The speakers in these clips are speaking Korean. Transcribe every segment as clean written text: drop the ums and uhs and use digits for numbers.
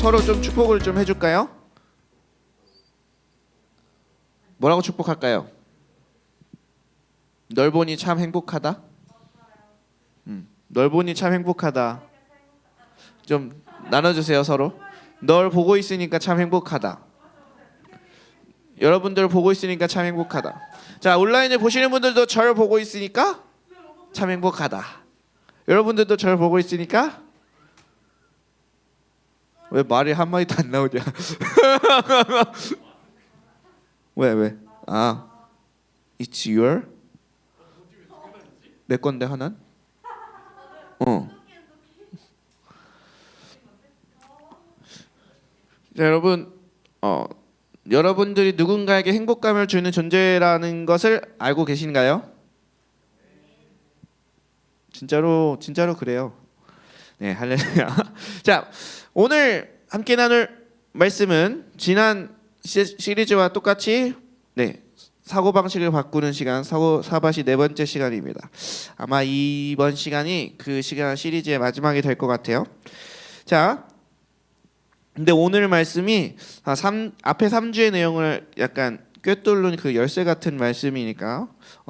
서로 좀 축복을 좀 해줄까요? 뭐라고 축복할까요? 널 보니 참 행복하다. 널 보니 참 행복하다. 좀 나눠주세요 서로. 널 보고 있으니까 참 행복하다. 여러분들 보고 있으니까 참 행복하다. 자, 온라인을 보시는 분들도 저를 보고 있으니까 참 행복하다. 여러분들도 저를 보고 있으니까 왜 말이 한 마디도 안 나오냐? 왜? 아, it's your 내 건데 하나는? 자, 여러분, 여러분들이 누군가에게 행복감을 주는 존재라는 것을 알고 계신가요? 진짜로 그래요. 네, 할렐루야. 자, 오늘 함께 나눌 말씀은 지난 시리즈와 똑같이 사고방식을 바꾸는 시간, 사바시 네 번째 시간입니다. 아마 이번 시간이 그 시간 시리즈의 마지막이 될 것 같아요. 자, 근데 오늘 말씀이 앞에 3주의 내용을 약간 꿰뚫는 그 열쇠 같은 말씀이니까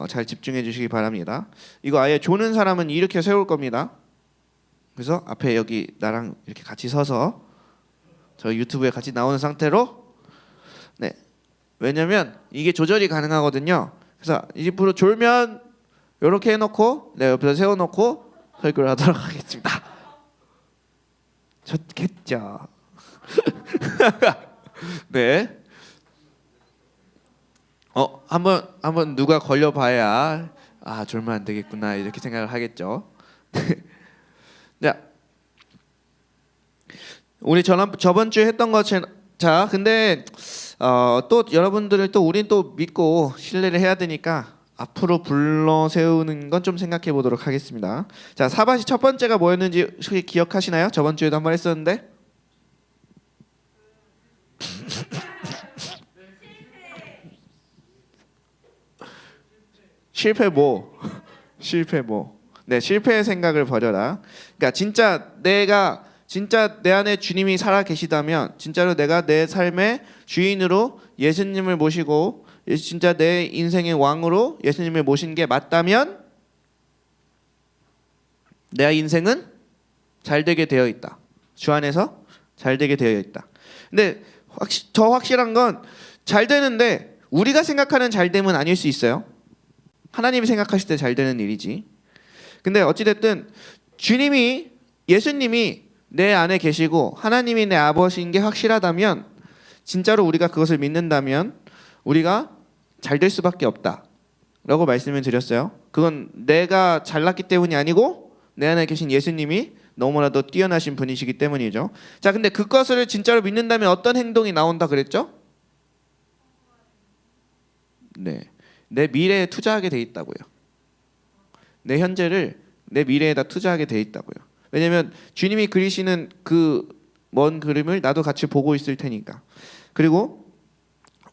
잘 집중해 주시기 바랍니다. 이거 아예 조는 사람은 이렇게 세울 겁니다. 그래서 앞에 여기 나랑 이렇게 같이 서서 저 유튜브에 같이 나오는 상태로 왜냐면 이게 조절이 가능하거든요. 그래서 20% 졸면 이렇게 해놓고 내 옆에서 세워놓고 설교를 하도록 하겠습니다. 좋겠죠? 네. 한번 누가 걸려봐야 졸면 안 되겠구나 이렇게 생각을 하겠죠. 자, 우리 저번 주에 했던 것처럼 자, 근데 또 여러분들을 또 우린 또 믿고 신뢰를 해야 되니까 앞으로 불러 세우는 건 좀 생각해 보도록 하겠습니다. 자, 사바시 첫 번째가 뭐였는지 혹시 기억하시나요? 저번 주에도 한번 했었는데. 실패 뭐? 네, 실패의 생각을 버려라. 그러니까 진짜 내 안에 주님이 살아 계시다면, 진짜로 내가 내 삶의 주인으로 예수님을 모시고 진짜 내 인생의 왕으로 예수님을 모신 게 맞다면 내 인생은 잘 되게 되어 있다. 주 안에서 잘 되게 되어 있다. 근데 더 확실한 건 잘 되는데 우리가 생각하는 잘됨은 아닐 수 있어요. 하나님이 생각하실 때 잘 되는 일이지. 근데 어찌됐든 예수님이 내 안에 계시고 하나님이 내 아버지인 게 확실하다면, 진짜로 우리가 그것을 믿는다면 우리가 잘 될 수밖에 없다 라고 말씀을 드렸어요. 그건 내가 잘났기 때문이 아니고 내 안에 계신 예수님이 너무나도 뛰어나신 분이시기 때문이죠. 자, 근데 그것을 진짜로 믿는다면 어떤 행동이 나온다 그랬죠? 네, 내 미래에 투자하게 돼 있다고요. 내 현재를 내 미래에다 투자하게 돼 있다고요. 왜냐면 주님이 그리시는 그 먼 그림을 나도 같이 보고 있을 테니까. 그리고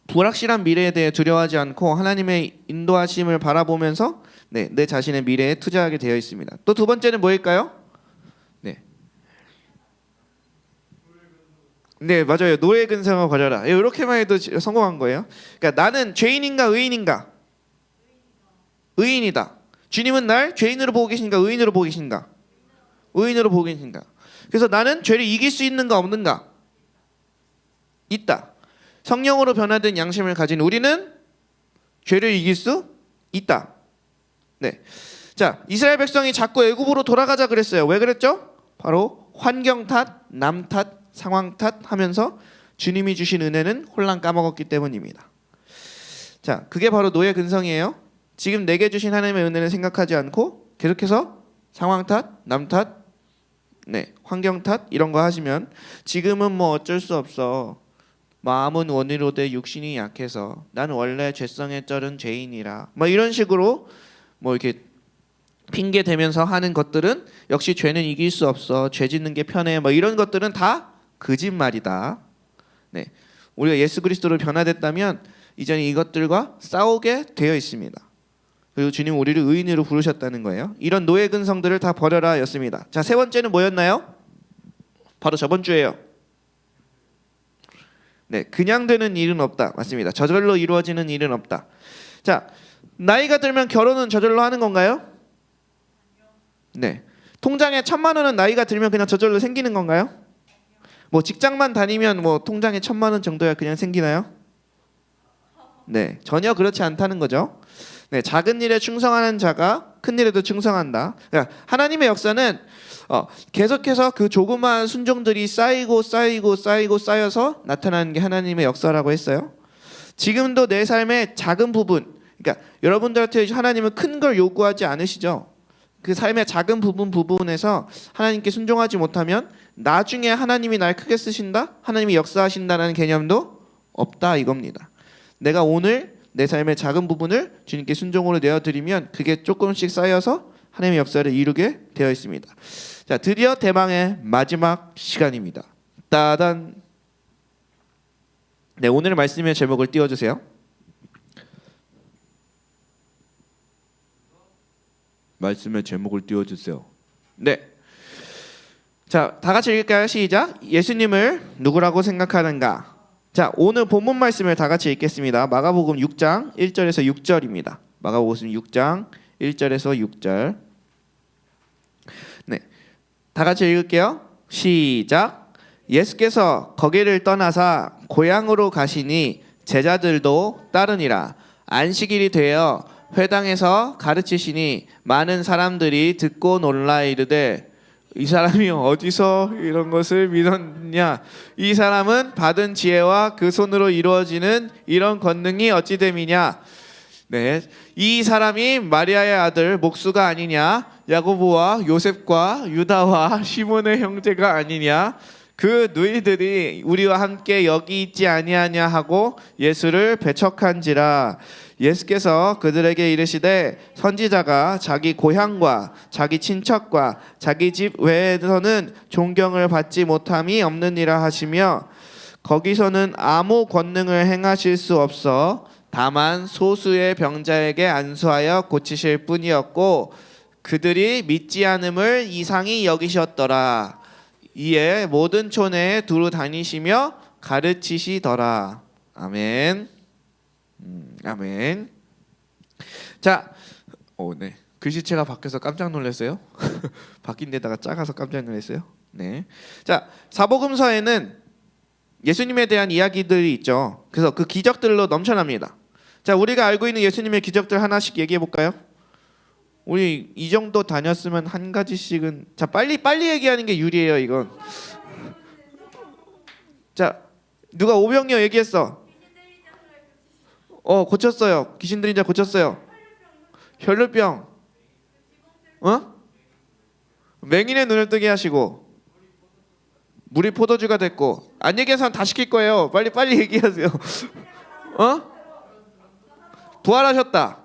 불확실한 미래에 대해 두려워하지 않고 하나님의 인도하심을 바라보면서 내 자신의 미래에 투자하게 되어 있습니다. 또 두 번째는 뭐일까요? 네, 맞아요. 노예 근성을 버려라. 이렇게만 해도 성공한 거예요. 그러니까 나는 죄인인가 의인인가? 의인이다. 주님은 날 죄인으로 보고 계신가 의인으로 보고 계신가? 의인으로 보고 계신가? 그래서 나는 죄를 이길 수 있는가 없는가? 있다. 성령으로 변화된 양심을 가진 우리는 죄를 이길 수 있다. 네. 자, 이스라엘 백성이 자꾸 애굽으로 돌아가자 그랬어요. 왜 그랬죠? 바로 환경 탓, 남 탓, 상황 탓 하면서 주님이 주신 은혜는 홀랑 까먹었기 때문입니다. 자, 그게 바로 노예 근성이에요. 지금 내게 주신 하나님의 은혜를 생각하지 않고 계속해서 상황 탓, 남 탓, 환경 탓 이런 거 하시면 지금은 뭐 어쩔 수 없어. 마음은 원이로되 육신이 약해서 나는 원래 죄성에 쩔은 죄인이라. 뭐 이런 식으로 뭐 이렇게 핑계 대면서 하는 것들은 역시 죄는 이길 수 없어. 죄 짓는 게 편해. 뭐 이런 것들은 다 거짓말이다. 네, 우리가 예수 그리스도로 변화됐다면 이제는 이것들과 싸우게 되어 있습니다. 그리고 주님 우리를 의인으로 부르셨다는 거예요. 이런 노예 근성들을 다 버려라 였습니다. 자, 세 번째는 뭐였나요? 바로 저번 주예요. 네, 그냥 되는 일은 없다. 맞습니다. 저절로 이루어지는 일은 없다. 자, 나이가 들면 결혼은 저절로 하는 건가요? 네. 통장에 1,000만 원은 나이가 들면 그냥 저절로 생기는 건가요? 뭐 직장만 다니면 뭐 통장에 1,000만 원 정도야 그냥 생기나요? 네, 전혀 그렇지 않다는 거죠. 네, 작은 일에 충성하는 자가 큰 일에도 충성한다. 그러니까 하나님의 역사는 계속해서 그 조그마한 순종들이 쌓여서 나타나는 게 하나님의 역사라고 했어요. 지금도 내 삶의 작은 부분, 그러니까 여러분들한테 하나님은 큰 걸 요구하지 않으시죠. 그 삶의 작은 부분에서 하나님께 순종하지 못하면 나중에 하나님이 날 크게 쓰신다? 하나님이 역사하신다는 개념도 없다 이겁니다. 내가 오늘 내 삶의 작은 부분을 주님께 순종으로 내어드리면 그게 조금씩 쌓여서 하나님의 역사를 이루게 되어 있습니다. 자, 드디어 대망의 마지막 시간입니다. 따단. 네, 오늘 말씀의 제목을 띄워주세요. 말씀의 제목을 띄워주세요. 네. 자, 다 같이 읽을까요? 시작. 예수님을 누구라고 생각하는가? 자, 오늘 본문 말씀을 다 같이 읽겠습니다. 마가복음 6장 1절에서 6절입니다. 마가복음 6장 1절에서 6절. 네, 다 같이 읽을게요. 시작. 예수께서 거기를 떠나사 고향으로 가시니 제자들도 따르니라. 안식일이 되어 회당에서 가르치시니 많은 사람들이 듣고 놀라 이르되 이 사람이 어디서 이런 것을 믿었냐? 이 사람은 받은 지혜와 그 손으로 이루어지는 이런 권능이 어찌 됨이냐? 네, 이 사람이 마리아의 아들 목수가 아니냐? 야고보와 요셉과 유다와 시몬의 형제가 아니냐? 그 누이들이 우리와 함께 여기 있지 아니하냐 하고 예수를 배척한지라. 예수께서 그들에게 이르시되 선지자가 자기 고향과 자기 친척과 자기 집 외에서는 존경을 받지 못함이 없느니라 하시며 거기서는 아무 권능을 행하실 수 없어 다만 소수의 병자에게 안수하여 고치실 뿐이었고 그들이 믿지 않음을 이상히 여기셨더라. 이에 모든 촌에 두루 다니시며 가르치시더라. 아멘. 아멘. 자, 네. 글씨체가 바뀌어서 깜짝 놀랐어요. 바뀐 데다가 작아서 깜짝 놀랐어요. 네. 자, 사복음서에는 예수님에 대한 이야기들이 있죠. 그래서 그 기적들로 넘쳐납니다. 자, 우리가 알고 있는 예수님의 기적들 하나씩 얘기해 볼까요? 우리 이 정도 다녔으면 한 가지씩은 자, 빨리 얘기하는 게 유리해요, 이건. 자, 누가 오병이어 얘기했어. 고쳤어요. 귀신 들린 자 고쳤어요. 혈루병. 맹인의 눈을 뜨게 하시고 물이 포도주가 됐고 안 얘기한 사람 다 시킬 거예요. 빨리 얘기하세요. 부활하셨다.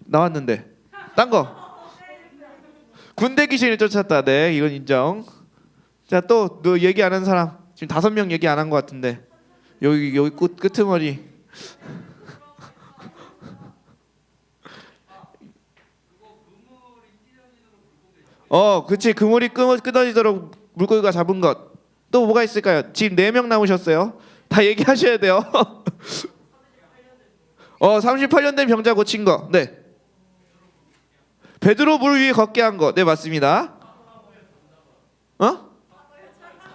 나왔는데 딴 거. 군대 귀신을 쫓았다. 네, 이건 인정. 자, 또 너 얘기 안 한 사람 지금 5명 얘기 안 한 것 같은데 여기 끄트머리. 그치. 그물이 끊어지도록 물고기가 잡은 것. 또 뭐가 있을까요? 지금 4명 남으셨어요. 다 얘기하셔야 돼요. 38년 된 병자 고친 거. 네. 베드로 물 위에 걷게 한 거. 네, 맞습니다.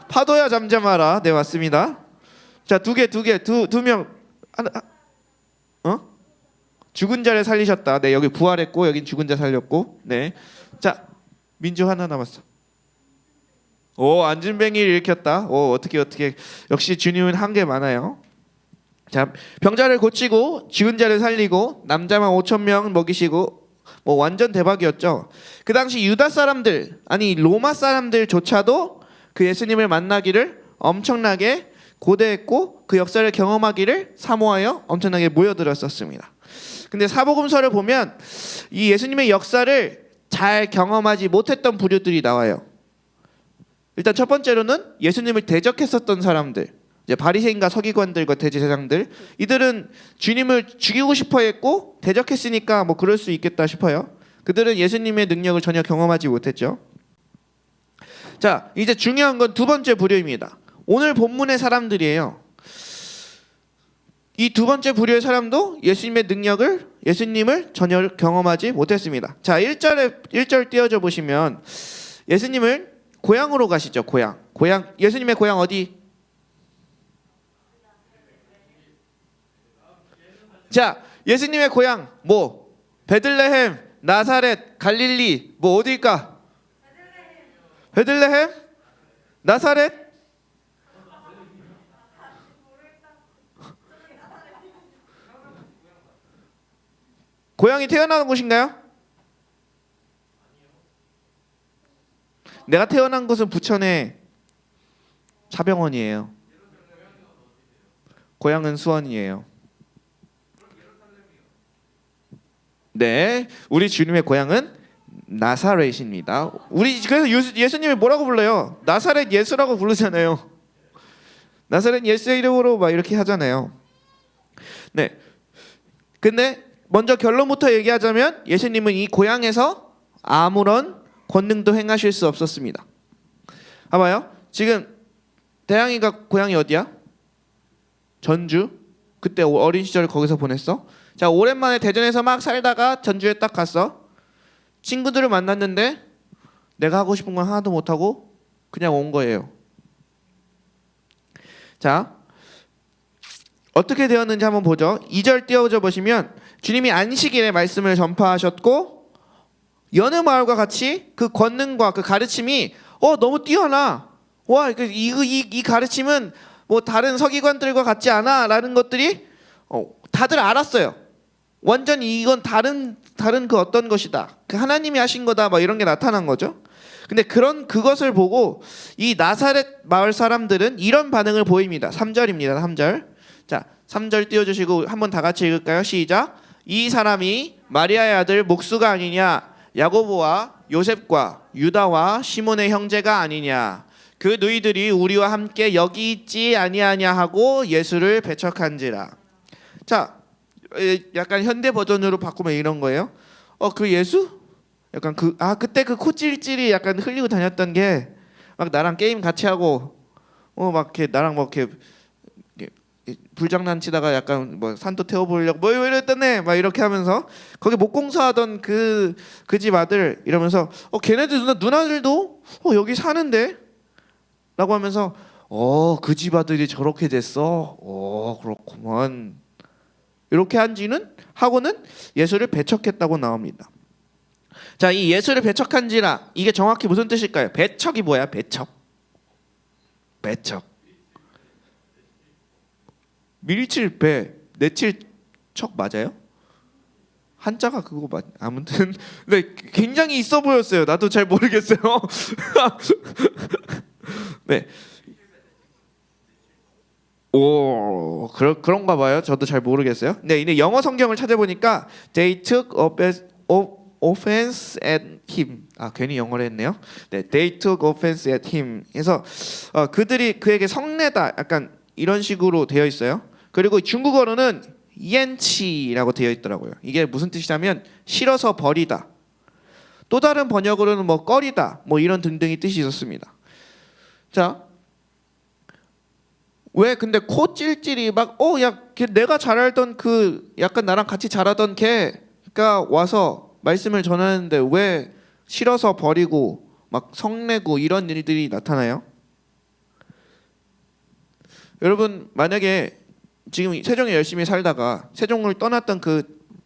파도야 잠잠하라. 네, 맞습니다. 자, 두 명. 하나. 죽은 자를 살리셨다. 네, 여기 부활했고 여긴 죽은 자 살렸고. 네. 자, 민주 하나 남았어. 안진뱅이를 일으켰다. 어떻게 역시 주님은 한 게 많아요. 자, 병자를 고치고 죽은 자를 살리고 남자만 5,000명 먹이시고 뭐 완전 대박이었죠. 그 당시 유다 사람들, 아니 로마 사람들조차도 그 예수님을 만나기를 엄청나게 고대했고 그 역사를 경험하기를 사모하여 엄청나게 모여들었었습니다. 근데 사복음서를 보면 이 예수님의 역사를 잘 경험하지 못했던 부류들이 나와요. 일단 첫 번째로는 예수님을 대적했었던 사람들, 이제 바리새인과 서기관들과 대제사장들, 이들은 주님을 죽이고 싶어했고 대적했으니까 뭐 그럴 수 있겠다 싶어요. 그들은 예수님의 능력을 전혀 경험하지 못했죠. 자, 이제 중요한 건 두 번째 부류입니다. 오늘 본문의 사람들이에요. 이 두 번째 부류의 사람도 예수님의 능력을, 예수님을 전혀 경험하지 못했습니다. 자, 1절 띄워줘 보시면 예수님을 고향으로 가시죠. 고향. 예수님의 고향 어디? 자, 예수님의 고향 뭐? 베들레헴, 나사렛, 갈릴리, 뭐 어디일까? 베들레헴? 나사렛? 고향이 태어난 곳인가요? 내가 태어난 곳은 부천의 차병원이에요. 고향은 수원이에요. 네, 우리 주님의 고향은 나사렛입니다. 우리 그래서 예수님을 뭐라고 불러요? 나사렛 예수라고 부르잖아요. 나사렛 예수의 이름으로 막 이렇게 하잖아요. 네, 근데 먼저 결론부터 얘기하자면 예수님은 이 고향에서 아무런 권능도 행하실 수 없었습니다. 봐봐요. 지금 대양이가 고향이 어디야? 전주. 그때 어린 시절을 거기서 보냈어. 자, 오랜만에 대전에서 막 살다가 전주에 딱 갔어. 친구들을 만났는데 내가 하고 싶은 건 하나도 못하고 그냥 온 거예요. 자, 어떻게 되었는지 한번 보죠. 2절 띄워져 보시면 주님이 안식일에 말씀을 전파하셨고 여느 마을과 같이 그 권능과 그 가르침이 너무 뛰어나. 와, 이 가르침은 뭐 다른 서기관들과 같지 않아라는 것들이 다들 알았어요. 완전히 이건 다른 그 어떤 것이다. 그 하나님이 하신 거다. 막 이런 게 나타난 거죠. 근데 그것을 보고 이 나사렛 마을 사람들은 이런 반응을 보입니다. 3절입니다. 3절. 자, 3절 띄워주시고 한번 다 같이 읽을까요? 시작. 이 사람이 마리아의 아들 목수가 아니냐? 야고보와 요셉과 유다와 시몬의 형제가 아니냐? 그 너희들이 우리와 함께 여기 있지 아니하냐 하고 예수를 배척한지라. 자, 약간 현대 버전으로 바꾸면 이런 거예요. 그 예수? 약간 그때 그 코찔찔이 약간 흘리고 다녔던 게 막 나랑 게임 같이 하고 막 이렇게 나랑 뭐 이렇게 불장난치다가 약간 뭐 산도 태워보려고 뭐 이랬더네 막 이렇게 하면서 거기 목공사하던 그 집 아들 이러면서 걔네들 누나들도 여기 사는데 라고 하면서 그 집 아들이 저렇게 됐어. 그렇구먼. 이렇게 하고는 예수를 배척했다고 나옵니다. 자, 이 예수를 배척한지라 이게 정확히 무슨 뜻일까요? 배척이 뭐야? 배척. 밀칠 배, 내칠 척 맞아요? 한자가 그거 아무튼 네, 굉장히 있어 보였어요. 나도 잘 모르겠어요. 네. 그런가 봐요. 저도 잘 모르겠어요. 네, 이제 영어 성경을 찾아보니까 they took offense at him. 괜히 영어를 했네요. 네, they took offense at him. 그래서 그들이 그에게 성내다. 약간 이런 식으로 되어 있어요. 그리고 중국어로는 이엔치라고 되어 있더라고요. 이게 무슨 뜻이냐면 싫어서 버리다. 또 다른 번역으로는 뭐 꺼리다. 뭐 이런 등등의 뜻이 있었습니다. 자, 왜 근데 코 찔찔이 막 내가 잘 알던 그 약간 나랑 같이 자라던 걔가 와서 말씀을 전하는데 왜 싫어서 버리고 막 성내고 이런 일들이 나타나요? 여러분, 만약에 지금 세종에 열심히 살다가 세종을 떠났던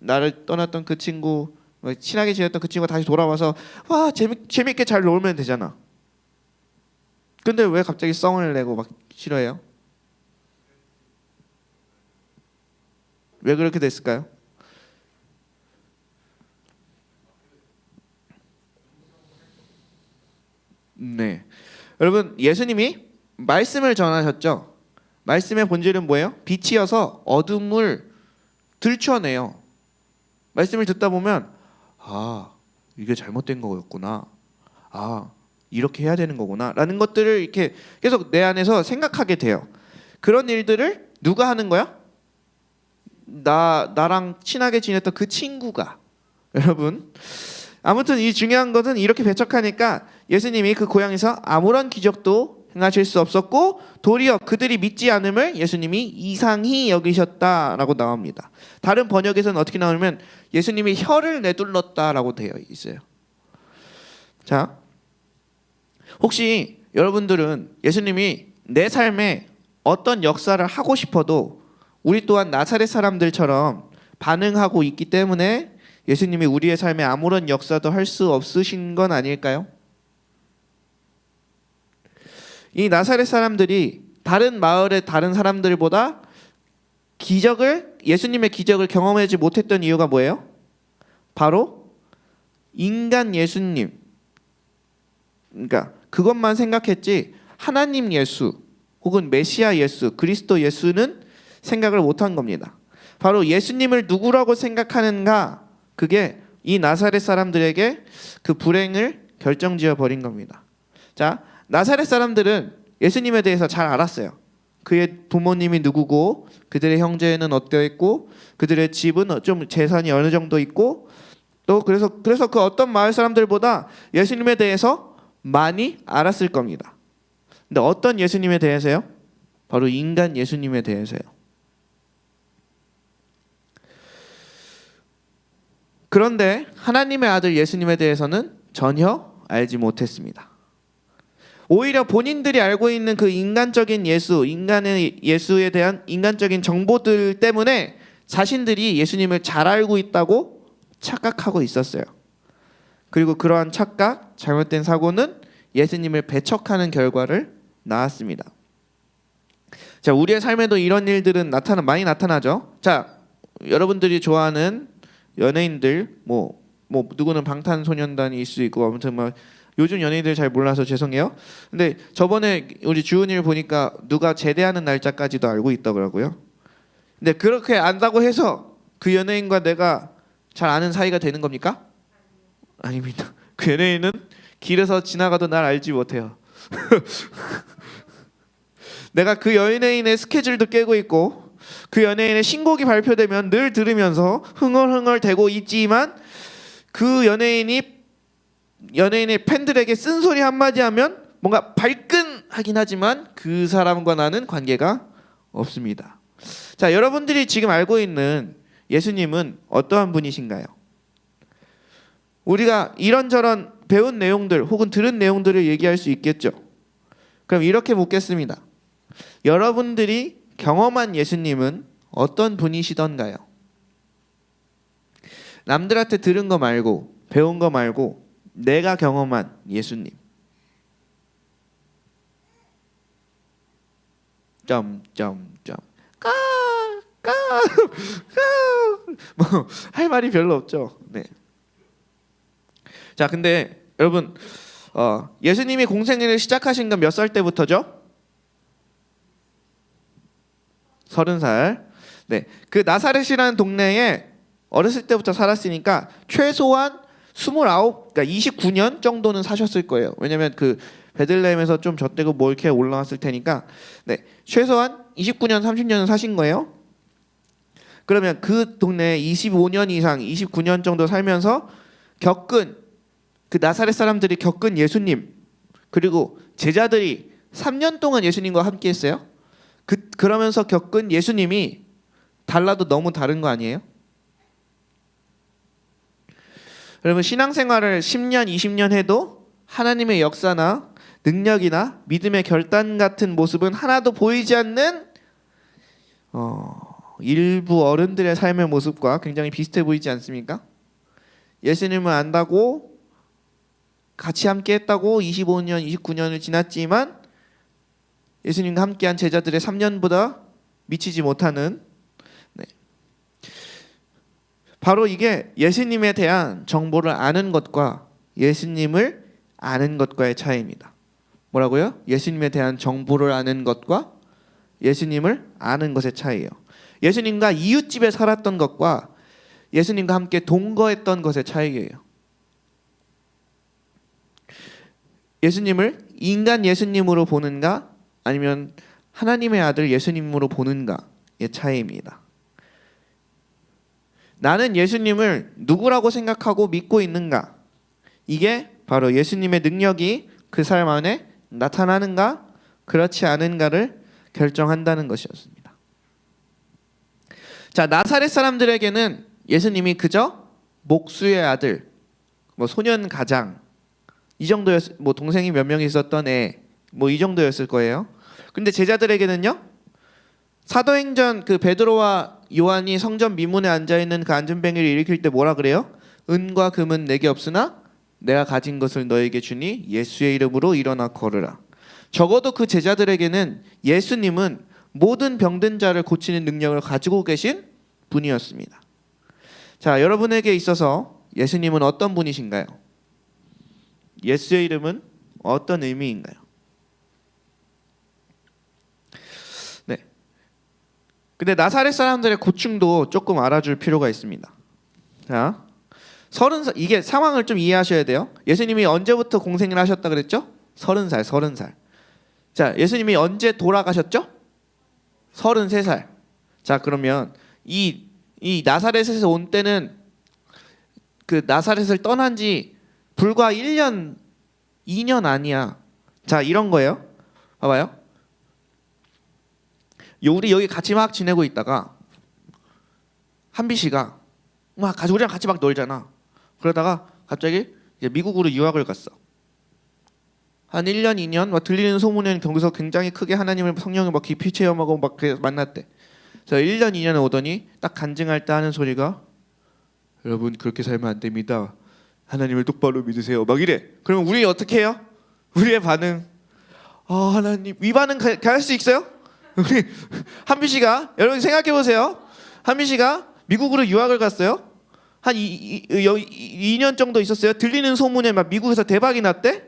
나를 떠났던 그 친구, 친하게 지냈던 그 친구가 다시 돌아와서 와 재밌게 잘 놀면 되잖아. 근데 왜 갑자기 썽을 내고 막 싫어해요? 왜 그렇게 됐을까요? 네, 여러분, 예수님이 말씀을 전하셨죠. 말씀의 본질은 뭐예요? 빛이어서 어둠을 들춰내요. 말씀을 듣다 보면 이게 잘못된 거였구나. 이렇게 해야 되는 거구나 라는 것들을 이렇게 계속 내 안에서 생각하게 돼요. 그런 일들을 누가 하는 거야? 나랑 친하게 지냈던 그 친구가. 여러분, 아무튼 이 중요한 것은 이렇게 배척하니까 예수님이 그 고향에서 아무런 기적도 행하실 수 없었고 도리어 그들이 믿지 않음을 예수님이 이상히 여기셨다라고 나옵니다. 다른 번역에서는 어떻게 나오냐면 예수님이 혀를 내둘렀다라고 되어 있어요. 자, 혹시 여러분들은 예수님이 내 삶에 어떤 역사를 하고 싶어도 우리 또한 나사렛 사람들처럼 반응하고 있기 때문에 예수님이 우리의 삶에 아무런 역사도 할 수 없으신 건 아닐까요? 이 나사렛 사람들이 다른 마을의 다른 사람들보다 예수님의 기적을 경험하지 못했던 이유가 뭐예요? 바로 인간 예수님, 그러니까 그것만 생각했지 하나님 예수 혹은 메시아 예수, 그리스도 예수는 생각을 못한 겁니다. 바로 예수님을 누구라고 생각하는가, 그게 이 나사렛 사람들에게 그 불행을 결정지어 버린 겁니다. 자, 나사렛 사람들은 예수님에 대해서 잘 알았어요. 그의 부모님이 누구고 그들의 형제는 어떠했고 그들의 집은 좀 재산이 어느 정도 있고 또 그래서 그 어떤 마을 사람들보다 예수님에 대해서 많이 알았을 겁니다. 근데 어떤 예수님에 대해서요? 바로 인간 예수님에 대해서요. 그런데 하나님의 아들 예수님에 대해서는 전혀 알지 못했습니다. 오히려 본인들이 알고 있는 그 인간적인 예수, 인간의 예수에 대한 인간적인 정보들 때문에 자신들이 예수님을 잘 알고 있다고 착각하고 있었어요. 그리고 그러한 착각, 잘못된 사고는 예수님을 배척하는 결과를 낳았습니다. 자, 우리의 삶에도 이런 일들은 많이 나타나죠. 자, 여러분들이 좋아하는 연예인들, 뭐 누구는 방탄소년단이 있을 수 있고 아무튼 요즘 연예인들 잘 몰라서 죄송해요. 근데 저번에 우리 주은이를 보니까 누가 제대하는 날짜까지도 알고 있더라고요. 근데 그렇게 안다고 해서 그 연예인과 내가 잘 아는 사이가 되는 겁니까? 아닙니다. 그 연예인은 길에서 지나가도 날 알지 못해요. 내가 그 연예인의 스케줄도 깨고 있고 그 연예인의 신곡이 발표되면 늘 들으면서 흥얼흥얼 대고 있지만 그 연예인의 팬들에게 쓴소리 한마디 하면 뭔가 발끈하긴 하지만 그 사람과 나는 관계가 없습니다. 자, 여러분들이 지금 알고 있는 예수님은 어떠한 분이신가요? 우리가 이런저런 배운 내용들 혹은 들은 내용들을 얘기할 수 있겠죠. 그럼 이렇게 묻겠습니다. 여러분들이 경험한 예수님은 어떤 분이시던가요? 남들한테 들은 거 말고 배운 거 말고 내가 경험한 예수님. 점점점 뭐 할 말이 별로 없죠. 네. 자, 근데 여러분 예수님이 공생애를 시작하신 건 몇 살 때부터죠? 30살. 네. 그 나사렛이라는 동네에 어렸을 때부터 살았으니까 최소한 29, 그러니까 29년 정도는 사셨을 거예요. 왜냐면 그 베들레헴에서 좀 젖대고 뭐 이렇게 올라왔을 테니까. 네. 최소한 29년, 30년은 사신 거예요. 그러면 그 동네에 25년 이상, 29년 정도 살면서 그 나사렛 사람들이 겪은 예수님, 그리고 제자들이 3년 동안 예수님과 함께 했어요. 그러면서 겪은 예수님이 달라도 너무 다른 거 아니에요? 여러분, 신앙생활을 10년, 20년 해도 하나님의 역사나 능력이나 믿음의 결단 같은 모습은 하나도 보이지 않는 일부 어른들의 삶의 모습과 굉장히 비슷해 보이지 않습니까? 예수님을 안다고 같이 함께 했다고 25년, 29년을 지났지만 예수님과 함께한 제자들의 3년보다 미치지 못하는, 네. 바로 이게 예수님에 대한 정보를 아는 것과 예수님을 아는 것과의 차이입니다. 뭐라고요? 예수님에 대한 정보를 아는 것과 예수님을 아는 것의 차이예요. 예수님과 이웃집에 살았던 것과 예수님과 함께 동거했던 것의 차이예요. 예수님을 인간 예수님으로 보는가 아니면 하나님의 아들 예수님으로 보는가의 차이입니다. 나는 예수님을 누구라고 생각하고 믿고 있는가? 이게 바로 예수님의 능력이 그 사람 안에 나타나는가 그렇지 않은가를 결정한다는 것이었습니다. 자, 나사렛 사람들에게는 예수님이 그저 목수의 아들, 뭐 소년 가장 이 정도였, 뭐 동생이 몇 명 있었던 애, 뭐 이 정도였을 거예요. 근데 제자들에게는요, 사도행전 그 베드로와 요한이 성전 미문에 앉아 있는 그 안전뱅이를 일으킬 때 뭐라 그래요? 은과 금은 내게 없으나 내가 가진 것을 너에게 주니 예수의 이름으로 일어나 걸으라. 적어도 그 제자들에게는 예수님은 모든 병든 자를 고치는 능력을 가지고 계신 분이었습니다. 자, 여러분에게 있어서 예수님은 어떤 분이신가요? 예수의 이름은 어떤 의미인가요? 네. 근데 나사렛 사람들의 고충도 조금 알아줄 필요가 있습니다. 자, 30살, 이게 상황을 좀 이해하셔야 돼요. 예수님이 언제부터 공생을 하셨다 그랬죠? 30살. 자, 예수님이 언제 돌아가셨죠? 33살. 자, 그러면 이 나사렛에서 온 때는 그 나사렛을 떠난 지 불과 1년, 2년 아니야. 자, 이런 거예요. 봐봐요. 우리 여기 같이 막 지내고 있다가 한비 씨가 막 우리랑 같이 막 놀잖아. 그러다가 갑자기 이제 미국으로 유학을 갔어. 한 1년, 2년 막 들리는 소문에는 거기서 굉장히 크게 하나님을 성령을 막 깊이 체험하고 막 만났대. 그래서 1년, 2년에 오더니 딱 간증할 때 하는 소리가 여러분 그렇게 살면 안 됩니다. 하나님을 똑바로 믿으세요. 막 이래. 그러면 우리 어떻게 해요? 우리의 반응 하나님 이 반응 갈 수 있어요? 우리 한비 씨가 여러분 생각해 보세요. 한비 씨가 미국으로 유학을 갔어요. 한 2년 정도 있었어요. 들리는 소문에 막 미국에서 대박이 났대.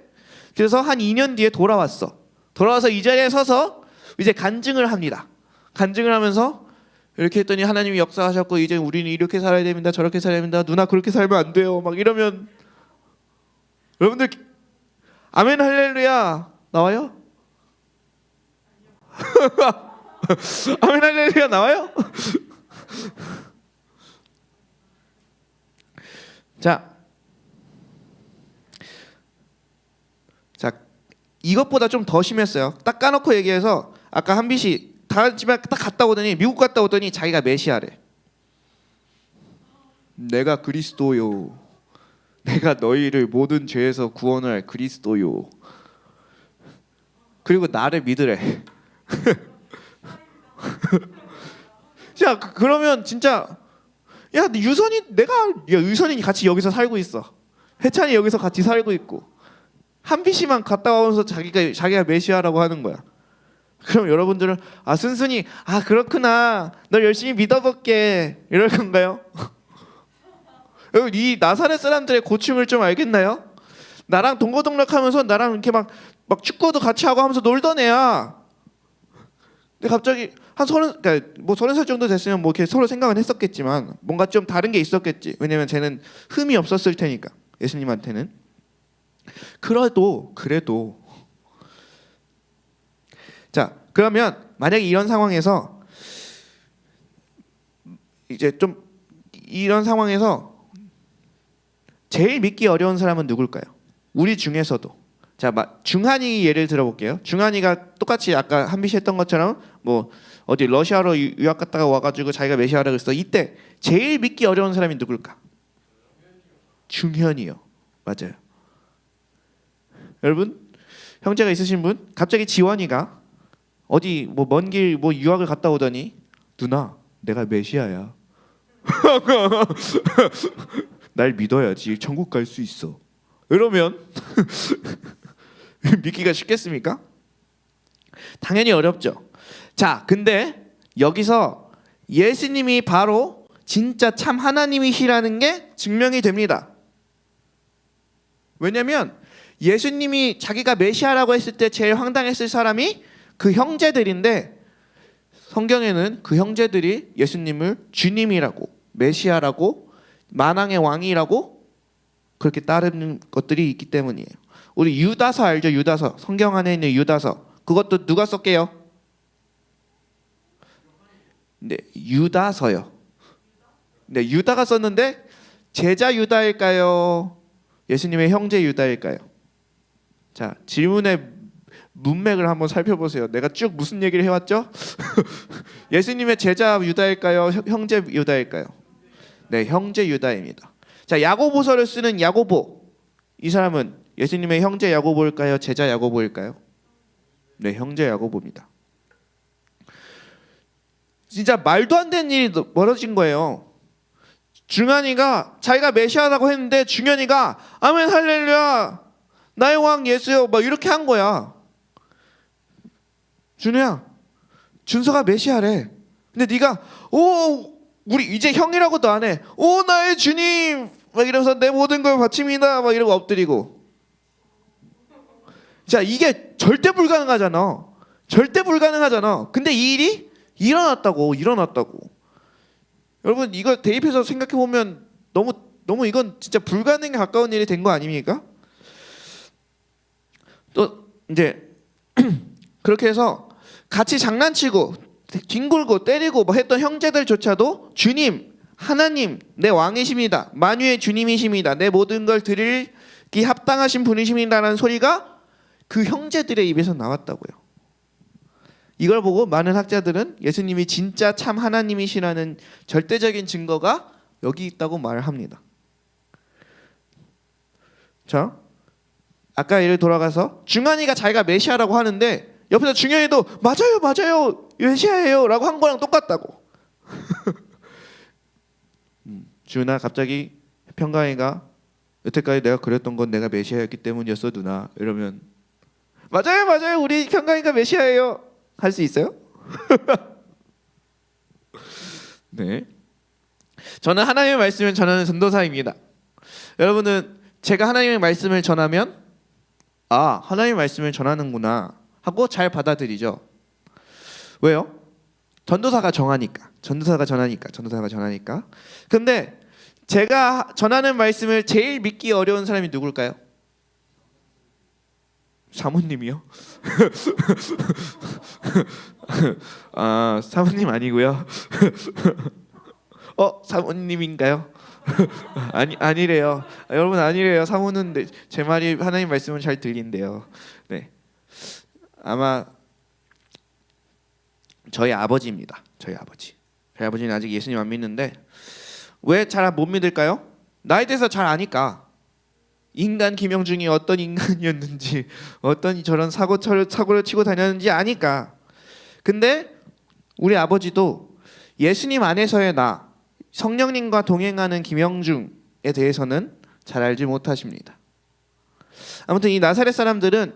그래서 한 2년 뒤에 돌아왔어. 돌아와서 이 자리에 서서 이제 간증을 합니다. 간증을 하면서 이렇게 했더니 하나님이 역사하셨고 이제 우리는 이렇게 살아야 됩니다. 저렇게 살아야 됩니다. 누나 그렇게 살면 안 돼요. 막 이러면 여러분들 아멘 할렐루야 나와요? 아멘 할렐루야 나와요? 자, 이것보다 좀 더 심했어요. 딱 까놓고 얘기해서 아까 한비 씨 다 집에 딱 갔다 오더니 미국 갔다 오더니 자기가 메시아래. 내가 그리스도요. 내가 너희를 모든 죄에서 구원을 할 그리스도요. 그리고 나를 믿으래. 야, 그러면 진짜 야, 유선이 같이 여기서 살고 있어. 해찬이 여기서 같이 살고 있고. 한비 씨만 갔다 와서 자기가 메시아라고 하는 거야. 그럼 여러분들은 순순히 그렇구나. 널 열심히 믿어볼게. 이럴 건가요? 이 나사렛 사람들의 고충을 좀 알겠나요? 나랑 동거동락하면서 나랑 이렇게 막 축구도 같이 하고 하면서 놀던 애야. 근데 갑자기 한 30살 정도 됐으면 뭐 이렇게 서로 생각은 했었겠지만 뭔가 좀 다른 게 있었겠지. 왜냐면 쟤는 흠이 없었을 테니까 예수님한테는. 그래도 자, 그러면 만약에 이런 상황에서 이제 좀 이런 상황에서 제일 믿기 어려운 사람은 누굴까요? 우리 중에서도. 자, 중한이 예를 들어볼게요. 중한이가 똑같이 아까 한비 씨 했던 것처럼 뭐 어디 러시아로 유학 갔다가 와가지고 자기가 메시아라고 했어. 이때 제일 믿기 어려운 사람이 누굴까? 중현이요. 맞아요. 여러분 형제가 있으신 분 갑자기 지원이가 어디 뭐 먼 길 뭐 유학을 갔다 오더니 누나 내가 메시아야. 날 믿어야지 천국 갈 수 있어. 이러면 믿기가 쉽겠습니까? 당연히 어렵죠. 자, 근데 여기서 예수님이 바로 진짜 참 하나님이시라는 게 증명이 됩니다. 왜냐면 예수님이 자기가 메시아라고 했을 때 제일 황당했을 사람이 그 형제들인데 성경에는 그 형제들이 예수님을 주님이라고 메시아라고 만왕의 왕이라고 그렇게 따르는 것들이 있기 때문이에요. 우리 유다서 알죠? 유다서. 성경 안에 있는 유다서. 그것도 누가 썼게요? 네, 유다서요. 네, 유다가 썼는데 제자 유다일까요? 예수님의 형제 유다일까요? 자, 질문의 문맥을 한번 살펴보세요. 내가 쭉 무슨 얘기를 해왔죠? 예수님의 제자 유다일까요? 형제 유다일까요? 네, 형제 유다입니다. 자, 야고보서를 쓰는 야고보, 이 사람은 예수님의 형제 야고보일까요? 제자 야고보일까요? 네, 형제 야고보입니다. 진짜 말도 안 되는 일이 벌어진 거예요. 중환이가 자기가 메시아라고 했는데 중현이가 아멘 할렐루야 나의 왕 예수요 막 이렇게 한 거야. 준우야, 준서가 메시아래. 근데 네가 오 우리 이제 형이라고도 안 해. 오 나의 주님 막 이러면서 내 모든 걸 바칩니다 막 이러고 엎드리고. 자, 이게 절대 불가능하잖아. 절대 불가능하잖아. 근데 이 일이 일어났다고. 여러분 이걸 대입해서 생각해 보면 너무 이건 진짜 불가능에 가까운 일이 된 거 아닙니까? 또 이제 그렇게 해서 같이 장난치고 뒹굴고 때리고 뭐 했던 형제들조차도 주님, 하나님, 내 왕이십니다. 만유의 주님이십니다. 내 모든 걸 드리기 합당하신 분이십니다라는 소리가 그 형제들의 입에서 나왔다고요. 이걸 보고 많은 학자들은 예수님이 진짜 참 하나님이시라는 절대적인 증거가 여기 있다고 말을 합니다. 자, 아까 예를 돌아가서 중환이가 자기가 메시아라고 하는데 옆에서 중현이도 맞아요 메시아예요 라고 한 거랑 똑같다고. 주은아, 갑자기 평강이가 여태까지 내가 그랬던 건 내가 메시아였기 때문이었어 누나 이러면 맞아요 우리 평강이가 메시아예요 할 수 있어요? 네, 저는 하나님의 말씀을 전하는 전도사입니다. 여러분은 제가 하나님의 말씀을 전하면 아, 하나님의 말씀을 전하는구나 하고 잘 받아들이죠. 왜요? 전도사가 전하니까. 근데 제가 전하는 말씀을 제일 믿기 어려운 사람이 누굴까요? 사모님이요? 아, 사모님 아니고요. 사모님인가요? 아니래요. 여러분 아니래요. 사모는 제 말이 하나님 말씀은 잘 들린대요. 네, 아마 저희 아버지입니다. 저희 아버지는 아직 예수님 안 믿는데 왜 잘 못 믿을까요? 나에 대해서 잘 아니까. 인간 김영중이 어떤 인간이었는지 어떤 저런 사고를 치고 다녔는지 아니까. 근데 우리 아버지도 예수님 안에서의 나, 성령님과 동행하는 김영중에 대해서는 잘 알지 못하십니다. 아무튼 이 나사렛 사람들은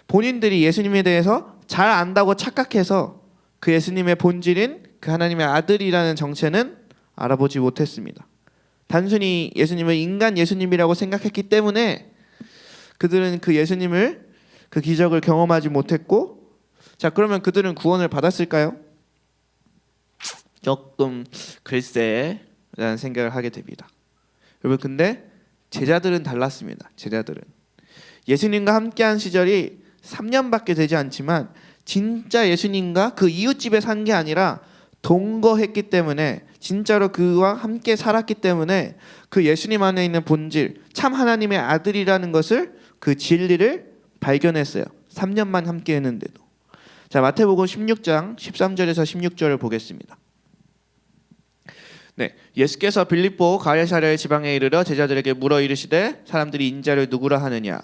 본인들이 예수님에 대해서 잘 안다고 착각해서 그 예수님의 본질인 그 하나님의 아들이라는 정체는 알아보지 못했습니다. 단순히 예수님을 인간 예수님이라고 생각했기 때문에 그들은 그 예수님을, 그 기적을 경험하지 못했고, 자, 그러면 그들은 구원을 받았을까요? 조금 글쎄 라는 생각을 하게 됩니다. 여러분, 근데 제자들은 달랐습니다. 제자들은 예수님과 함께한 시절이 3년밖에 되지 않지만 진짜 예수님과 그 이웃집에 산 게 아니라 동거했기 때문에, 진짜로 그와 함께 살았기 때문에 그 예수님 안에 있는 본질, 참 하나님의 아들이라는 것을, 그 진리를 발견했어요. 3년만 함께 했는데도. 자, 마태복음 16장 13절에서 16절을 보겠습니다. 네, 예수께서 빌립보 가이사랴 지방에 이르러 제자들에게 물어 이르시되 사람들이 인자를 누구라 하느냐.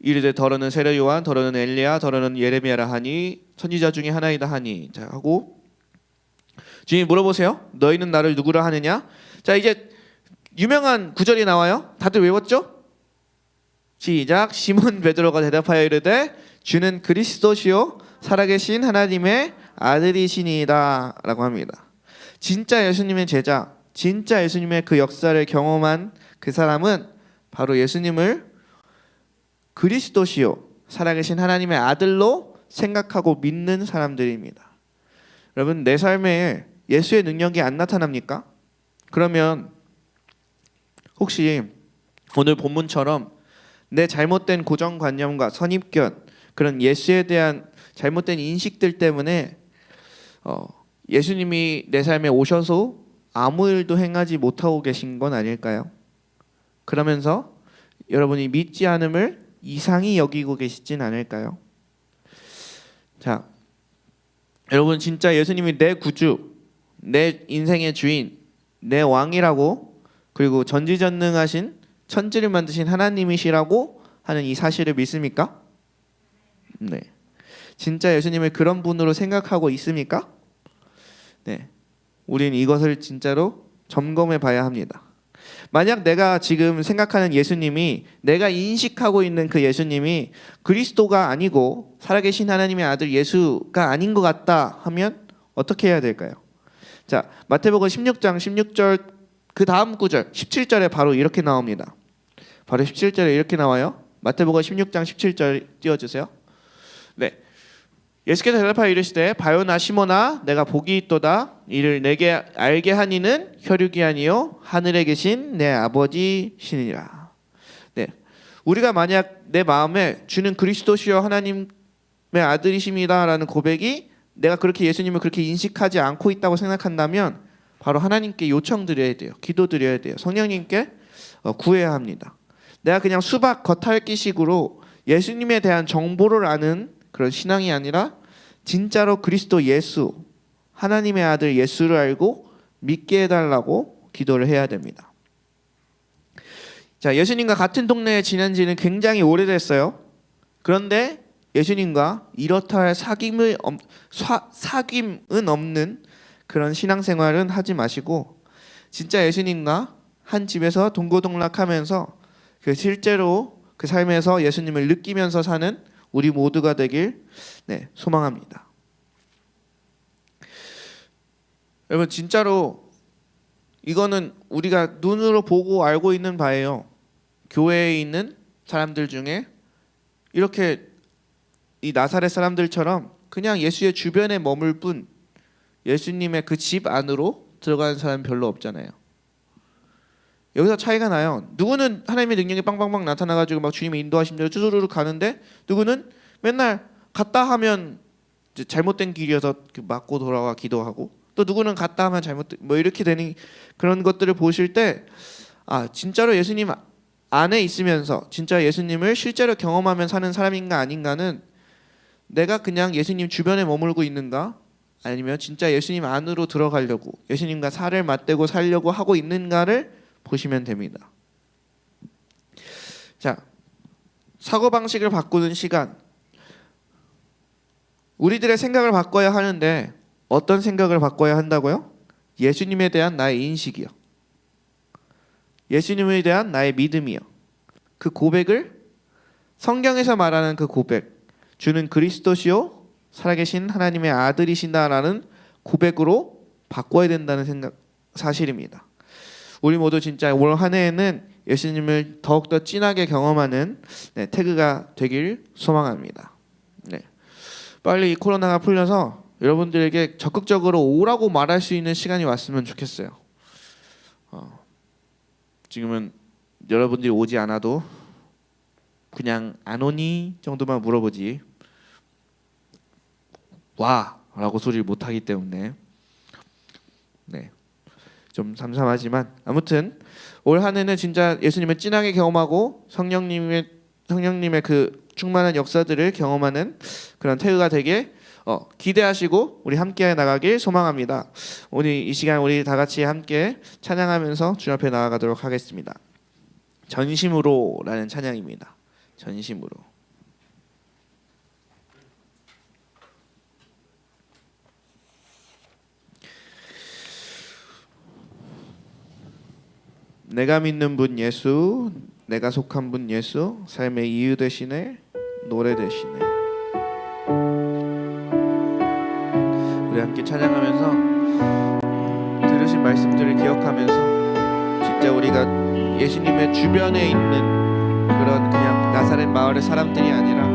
이르되 더러는 세례 요한, 더러는 엘리야, 더러는 예레미야라 하니 선지자 중에 하나이다 하니. 자, 하고 주님이 물어보세요. 너희는 나를 누구라 하느냐? 자, 이제 유명한 구절이 나와요. 다들 외웠죠? 시작. 시몬 베드로가 대답하여 이르되 주는 그리스도시요 살아계신 하나님의 아들이시니이다 라고 합니다. 진짜 예수님의 제자, 진짜 예수님의 그 역사를 경험한 그 사람은 바로 예수님을 그리스도시요 살아계신 하나님의 아들로 생각하고 믿는 사람들입니다. 여러분, 내 삶에 예수의 능력이 안 나타납니까? 그러면 혹시 오늘 본문처럼 내 잘못된 고정관념과 선입견, 그런 예수에 대한 잘못된 인식들 때문에 예수님이 내 삶에 오셔서 아무 일도 행하지 못하고 계신 건 아닐까요? 그러면서 여러분이 믿지 않음을 이상히 여기고 계시진 않을까요? 자, 여러분 진짜 예수님이 내 구주, 내 인생의 주인, 내 왕이라고, 그리고 전지전능하신 천지를 만드신 하나님이시라고 하는 이 사실을 믿습니까? 네. 진짜 예수님을 그런 분으로 생각하고 있습니까? 네. 우린 이것을 진짜로 점검해 봐야 합니다. 만약 내가 지금 생각하는 예수님이, 내가 인식하고 있는 그 예수님이 그리스도가 아니고 살아계신 하나님의 아들 예수가 아닌 것 같다 하면 어떻게 해야 될까요? 자, 마태복음 16장 16절 그 다음 구절 17절에 바로 이렇게 나옵니다. 바로 17절에 이렇게 나와요. 마태복음 16장 17절 띄워주세요. 네. 예수께서 대답하여 이르시되 바요나 시몬아 내가 복이 있도다. 이를 내게 알게 하니는 혈육이 아니요 하늘에 계신 내 아버지시니라. 네. 우리가 만약 내 마음에 주는 그리스도시여 하나님의 아들이십니다라는 고백이 내가 그렇게 예수님을 그렇게 인식하지 않고 있다고 생각한다면 바로 하나님께 요청드려야 돼요. 기도드려야 돼요. 성령님께 구해야 합니다. 내가 그냥 수박 겉핥기식으로 예수님에 대한 정보를 아는 그런 신앙이 아니라 진짜로 그리스도 예수, 하나님의 아들 예수를 알고 믿게 해달라고 기도를 해야 됩니다. 자, 예수님과 같은 동네에 지낸 지는 굉장히 오래됐어요. 그런데 예수님과 이렇다 할 사귐은 없는 그런 신앙생활은 하지 마시고 진짜 예수님과 한 집에서 동고동락하면서 그 실제로 그 삶에서 예수님을 느끼면서 사는 우리 모두가 되길 소망합니다. 여러분 진짜로 이거는 우리가 눈으로 보고 알고 있는 바예요. 교회에 있는 사람들 중에 이렇게 이 나사렛 사람들처럼 그냥 예수의 주변에 머물 뿐 예수님의 그 집 안으로 들어가는 사람 별로 없잖아요. 여기서 차이가 나요. 누구는 하나님의 능력이 빵빵빵 나타나가지고 막 주님의 인도하심 대로 쭈루루루 가는데 누구는 맨날 갔다 하면 이제 잘못된 길이어서 맞고 돌아와 기도하고 또 누구는 갔다 하면 잘못된 뭐 이렇게 되는 그런 것들을 보실 때 진짜로 예수님 안에 있으면서 진짜 예수님을 실제로 경험하면 사는 사람인가 아닌가는 내가 그냥 예수님 주변에 머물고 있는가 아니면 진짜 예수님 안으로 들어가려고 예수님과 살을 맞대고 살려고 하고 있는가를 보시면 됩니다. 자, 사고방식을 바꾸는 시간. 우리들의 생각을 바꿔야 하는데 어떤 생각을 바꿔야 한다고요? 예수님에 대한 나의 인식이요. 예수님에 대한 나의 믿음이요. 그 고백을 성경에서 말하는 그 고백, 주는 그리스도시요 살아계신 하나님의 아들이신다라는 고백으로 바꿔야 된다는 사실입니다. 우리 모두 진짜 올 한 해에는 예수님을 더욱더 진하게 경험하는 태그가 되길 소망합니다. 빨리 이 코로나가 풀려서 여러분들에게 적극적으로 오라고 말할 수 있는 시간이 왔으면 좋겠어요. 지금은 여러분들이 오지 않아도 그냥 안 오니 정도만 물어보지 와 라고 소리를 못하기 때문에 좀 삼삼하지만 아무튼 올 한 해는 진짜 예수님을 진하게 경험하고 성령님의 그 충만한 역사들을 경험하는 그런 태그가 되게 기대하시고 우리 함께 나가길 소망합니다. 오늘 이 시간 우리 다 같이 함께 찬양하면서 주님 앞에 나아가도록 하겠습니다. 전심으로라는 찬양입니다. 전심으로. 내가 믿는 분 예수, 내가 속한 분 예수, 삶의 이유 되시네, 노래 되시네. 우리 함께 찬양하면서 들으신 말씀들을 기억하면서 진짜 우리가 예수님의 주변에 있는 그런 그냥 나사렛 마을의 사람들이 아니라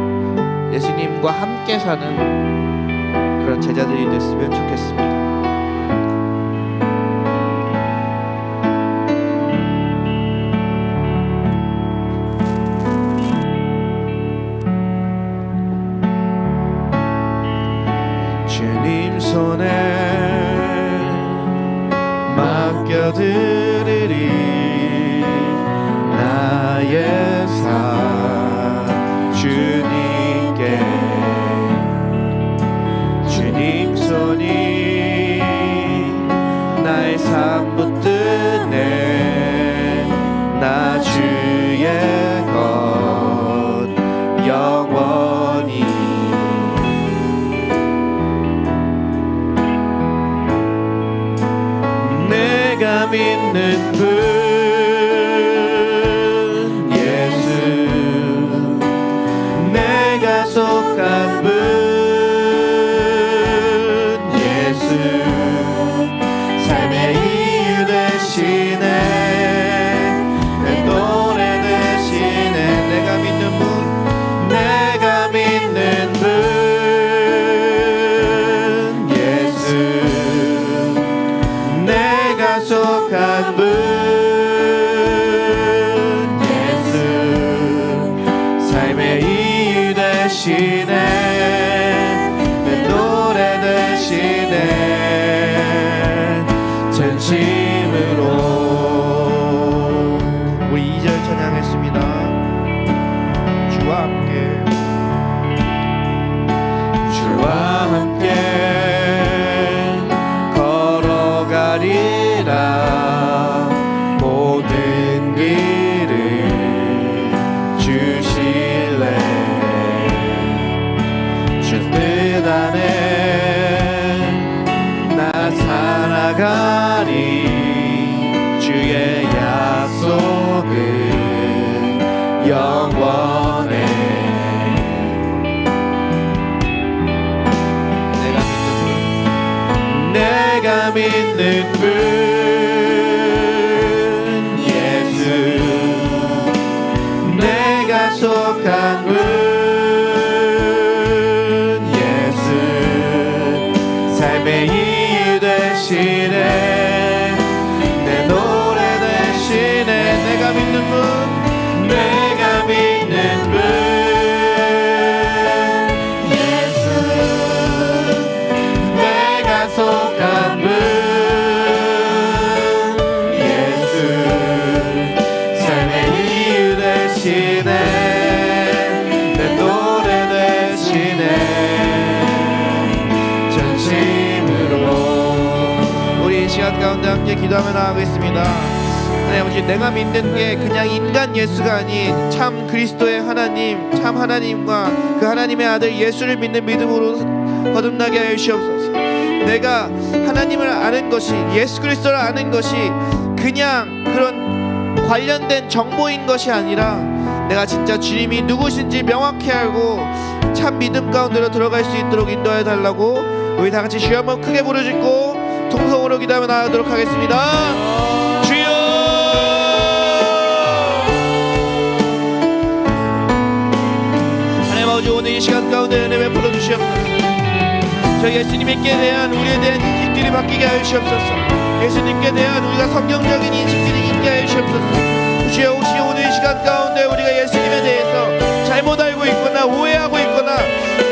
예수님과 함께 사는 그런 제자들이 됐으면 좋겠습니다. 주님 손에 맡겨드리리 나의 삶 주님께 내 삶 붙드네 나 주의 것 영원히 내가 믿는 분 예수 내가 속한 분 예수 삶의 이유 되시네 내 노래 되시네 내가 믿는 분 내가 믿는 분 예수 내가 속한 분 예수 삶의 이유 되시네 내 노래 되시네 진심으로 우리 2절 찬양했습니다. 주와 함께 주와 함께 걸어가리라 모든 길을 주실래 주 뜻 안에 나 살아가리 주의 약속은 영원해 내가 믿는 분 예수 내가 속한 분 예수 삶의 이유 되시네 내 노래 되시네 내가 믿는 분 내가 믿는 분 예수 내가 속한 분 예수 삶의 이유 되시네 내 노래 되시네 전심으로 우리 이 시간 가운데 함께 기도하며 나아가겠습니다. 하나님 아버지 내가 믿는 게 그냥 인간 예수가 아닌 참 그리스도의 하나님 참 하나님과 그 하나님의 아들 예수를 믿는 믿음으로 거듭나게 하여 주시옵소서. 내가 하나님을 아는 것이 예수 그리스도를 아는 것이 그냥 그런 관련된 정보인 것이 아니라 내가 진짜 주님이 누구신지 명확히 알고 참 믿음 가운데로 들어갈 수 있도록 인도해 달라고 우리 다 같이 주여 한번 크게 부르짖고 통성으로 기도하며 나아가도록 하겠습니다. 주여 하나님 아버지 오늘 이 시간 가운데 은혜 베풀어 주시옵소서. 저 예수님께 대한 우리에 대한 인식들이 바뀌게 하여 주시옵소서. 예수님께 대한 우리가 성경적인 인식들이 있게 하여 주시옵소서. 주여 혹시 오늘 이 시간 가운데 우리가 예수님에 대해서 잘못 알고 있거나 오해하고 있거나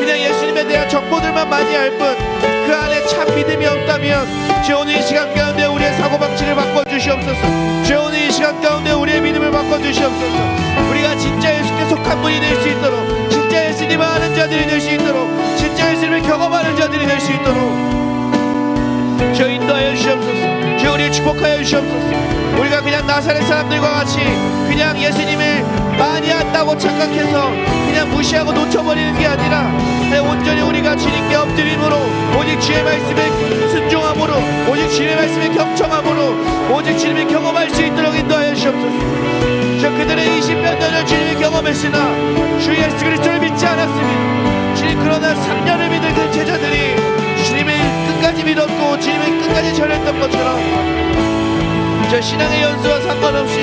그냥 예수님에 대한 정보들만 많이 알 뿐 그 안에 참 믿음이 없다면 주여 오늘 이 시간 가운데 우리의 사고방식을 바꿔주시옵소서. 주여 오늘 이 시간 가운데 우리의 믿음을 바꿔주시옵소서. 우리가 진짜 예수께 속한 분이 될 수 있도록 진짜 예수님을 아는 자들이 될 수 있도록 진짜 예수님을 경험하는 자들이 될 수 있도록 주여 인도하여 주시옵소서. 주여 우리를 축복하여 주시옵소서. 우리가 그냥 나사렛 사람들과 같이 그냥 예수님을 많이 안다고 착각해서 그냥 무시하고 놓쳐버리는 게 아니라 온전히 우리가 주님께 엎드림으로 오직 주의 말씀에 순종함으로 오직 주의 말씀에 경청함으로 오직 주님을 경험할 수 있도록 인도하여 주시옵소서. 저 그들의 20몇 년을 주님이 경험했으나 주 예수 그리스도를 믿지 않았습니다. 주님 그러나 3년을 믿은 그 제자들이 주님을 끝까지 믿었고 주님을 끝까지 전했던 것처럼 저 신앙의 연수와 상관없이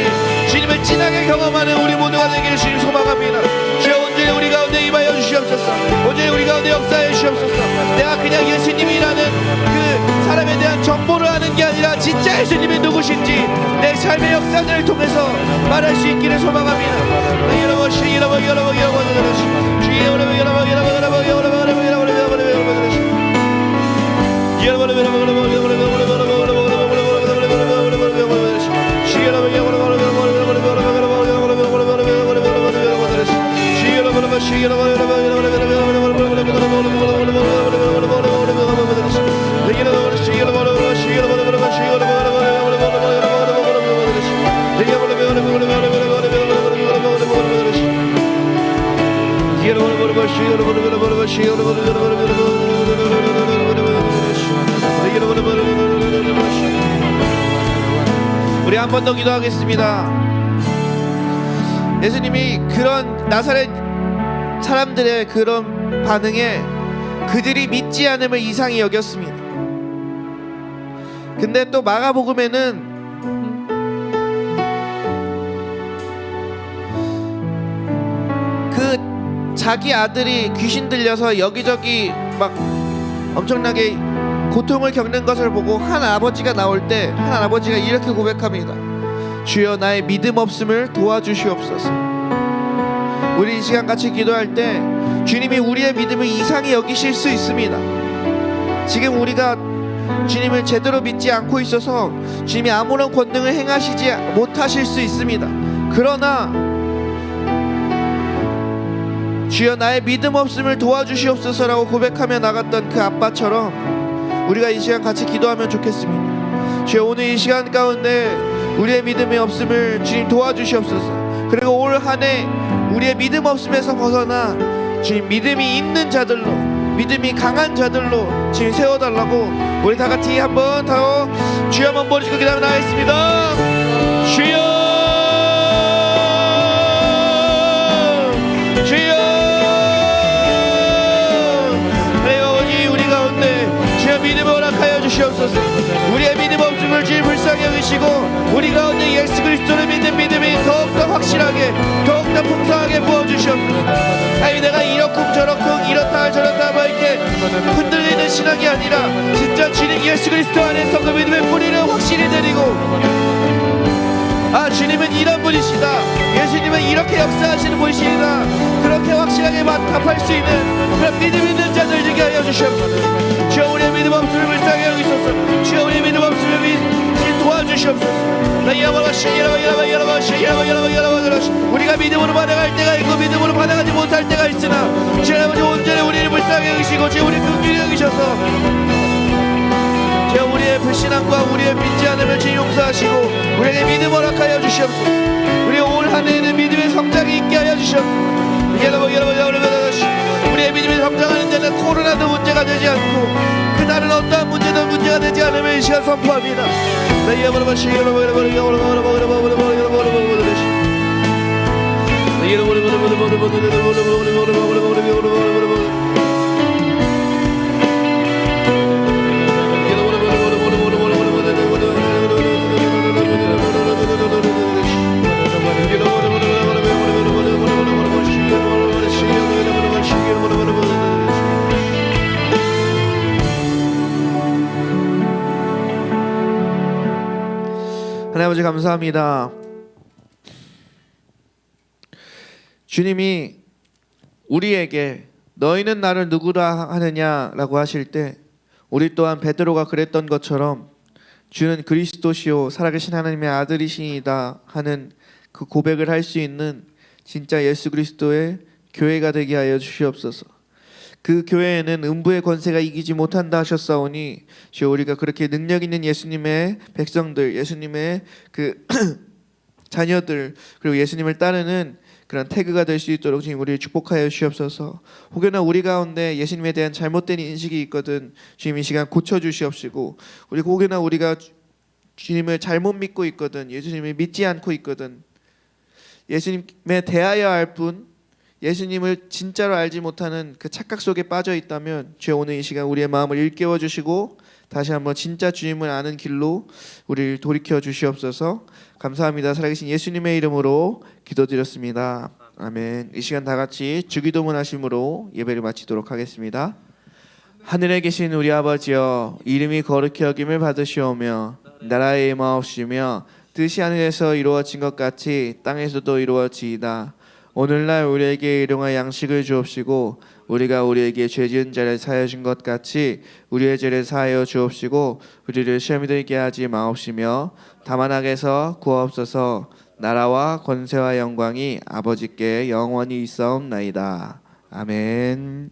주님을 진하게 경험하는 우리 모두가 되기를 주님 소망합니다. 주여 온전히 우리 가운데 임하여 주시옵소서. 온전히 우리 가운데 역사해 주시옵소서. 내가 그냥 예수님이라는 그 사람에 대한 정보를 아는 게 아니라 진짜 예수님이 누구신지 내 삶의 역사들을 통해서 말할 수 있기를 소망합니다. 여러분 한 번 더 기도하겠습니다. 예수님이 그런 나사렛 사람들의 그런 반응에 그들이 믿지 않음을 이상히 여겼습니다. 근데 또 마가복음에는 그 자기 아들이 귀신 들려서 여기저기 막 엄청나게 고통을 겪는 것을 보고 한 아버지가 나올 때 한 아버지가 이렇게 고백합니다. 주여 나의 믿음 없음을 도와주시옵소서. 우리 이 시간 같이 기도할 때 주님이 우리의 믿음을 이상히 여기실 수 있습니다. 지금 우리가 주님을 제대로 믿지 않고 있어서 주님이 아무런 권능을 행하시지 못하실 수 있습니다. 그러나 주여 나의 믿음 없음을 도와주시옵소서라고 고백하며 나갔던 그 아빠처럼 우리가 이 시간 같이 기도하면 좋겠습니다. 주여 오늘 이 시간 가운데 우리의 믿음이 없음을 주님 도와주시옵소서. 그리고 올 한 해 우리의 믿음 없음에서 벗어나 주님 믿음이 있는 자들로, 믿음이 강한 자들로 주님 세워달라고 우리 다 같이 한번 더 주여 한번 모시고 기도하며 나가겠습니다. 주여 주시옵소서. 우리의 믿음 없음을 주님 불쌍히 여기시고 우리 가운데 예수 그리스도를 믿는 믿음이 더욱더 확실하게 더욱더 풍성하게 부어주시옵소서. 아니 내가 이렇쿵 저렇쿵 이렇다 저렇다 막 이렇게 흔들리는 신앙이 아니라 진짜 주님 예수 그리스도 안에서 그 믿음의 뿌리를 확실히 내리고 아 주님은 이런 분이시다, 예수님은 이렇게 역사하시는 분이시다, 그렇게 확실하게 답할 수 있는 그런 믿음 있는 자들 되게 하여 주시옵소서. 주여 우리의 믿음 없음을 불쌍히 여기소서. 주여 우리의 믿음 없음을 도와주시옵소서. 우리가 믿음으로 반응할 때가 있고 믿음으로 반응하지 못할 때가 있으나 주여 아버지 온전히 우리를 불쌍히 여기시고 주여 우리를 긍휼히 여기셔서 주여 우리의 불신앙과 우리의 믿지 않음을 주님 용서하시고 우리에게 믿음 허락하여 주시옵소서. 우리 올 한 해에는 믿음의 성장이 있게 하여 주시옵소서. 우리의 믿음이 성장하는 데는 코로나도 문제가 되지 않고 그 다른 어떠한 문제도 문제가 되지 않음을 이 시간 선포합니다. 하나님 아버지 감사합니다. 주님이 우리에게 너희는 나를 누구라 하느냐라고 하실 때 우리 또한 베드로가 그랬던 것처럼 주는 그리스도시요 살아계신 하나님의 아들이시니다 하는 그 고백을 할 수 있는 진짜 예수 그리스도의 교회가 되게 하여 주시옵소서. 그 교회에는 음부의 권세가 이기지 못한다 하셨사오니 주여 우리가 그렇게 능력 있는 예수님의 백성들, 예수님의 그 자녀들 그리고 예수님을 따르는 그런 태그가 될 수 있도록 주님 우리를 축복하여 주시옵소서. 혹여나 우리 가운데 예수님에 대한 잘못된 인식이 있거든 주님 이 시간 고쳐주시옵시고 우리 혹여나 우리가 주님을 잘못 믿고 있거든 예수님을 믿지 않고 있거든 예수님에 대하여 할 뿐 예수님을 진짜로 알지 못하는 그 착각 속에 빠져 있다면 주여 오늘 이 시간 우리의 마음을 일깨워 주시고 다시 한번 진짜 주님을 아는 길로 우리를 돌이켜 주시옵소서. 감사합니다. 살아계신 예수님의 이름으로 기도드렸습니다. 아멘. 이 시간 다 같이 주기도문 하심으로 예배를 마치도록 하겠습니다. 하늘에 계신 우리 아버지여 이름이 거룩히 여김을 받으시오며 나라의 임하옵시며 뜻이 하늘에서 이루어진 것 같이 땅에서도 이루어지이다. 오늘날 우리에게 일용할 양식을 주옵시고 우리가 우리에게 죄 지은 자를 사하여 준 것 같이 우리의 죄를 사하여 주옵시고 우리를 시험에 들게 하지 마옵시며 다만 악에서 구하옵소서. 나라와 권세와 영광이 아버지께 영원히 있사옵나이다. 아멘.